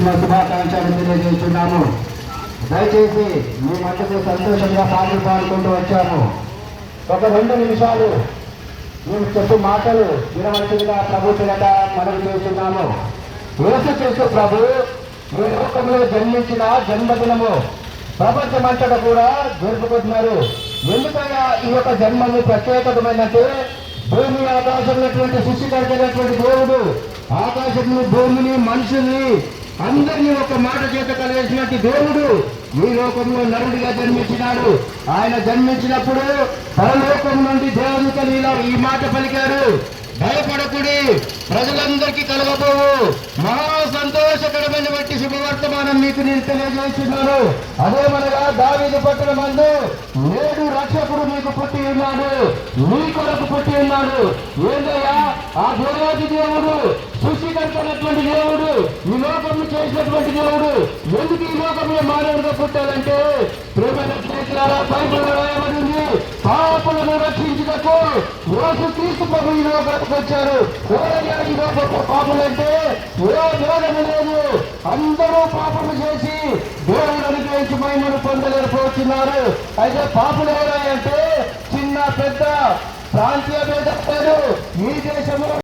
జన్మదిన శుభాకాంక్షలు తెలియజేస్తున్నాము. దయచేసి మీ మధ్యకు సంతోషంగా పాటలు పాడుకుంటూ వచ్చాము. ఒక 2 నిమిషాలు మేము చెప్పు మాటలు వినవలసిందిగా ప్రభు చేత మనవి చేస్తున్నాము. యేసుక్రీస్తు ప్రభు ఈ లోకంలో జన్మించిన జన్మదినము ప్రపంచమంతటా కూడా జరుపుకుంటున్నారు. ఎందుకయ్యా ఈ యొక్క జన్మము ప్రత్యేకమైనట్టు భూమి ఆకాశమైనటువంటి సృష్టికర్తైనటువంటి దేవుడు ఆకాశముని భూమిని మనుషుల్ని అందరినీ ఒక మాట చేత కలిగేసినట్టు దేవుడు ఈ లోకంలో నరుడిగా జన్మించినాడు. ఆయన జన్మించినప్పుడు పరలోకం నుండి దేవదూతలు ఇలా ఈ మాట పలికారు, భయపడకుడి, ప్రజలందరికీ కలగబోవు మహా సంతోషకరమైన బట్టి శుభవర్తమానం మీకు నేను తెలియజేస్తున్నాను. అదేమనగా దావీదు పట్టణమందు నేడు రక్షకుడు మీకు పుట్టి ఉన్నాడు, నీ కొరకు పుట్టి ఉన్నాడు. ఏందయ్యా ఆ దేవాది దేవుడు, సృష్టికర్తైనటువంటి దేవుడు, ఈ లోకము చేసినటువంటి దేవుడు ఎందుకు ఈ లోకంలో మానవుడిగా పుట్టాడంటే ప్రేమైన స్నేహితులారా, బైబిల్లో రాయబడింది, పాపులను రక్షించుటకు యేసుక్రీస్తు ప్రభు ఈ లోకానికి వచ్చారు. ఈ లోకంలో పాపులంటే ఏ భేదము లేదు, అందరూ పాపము చేసి దేవుడు అనుగ్రహించి మహిమను పొందలేకపోతున్నారు. అయితే పాపులు ఎవరంటే చిన్న పెద్ద ప్రాంతీయ భేదం లేదు. ఈ దేశంలో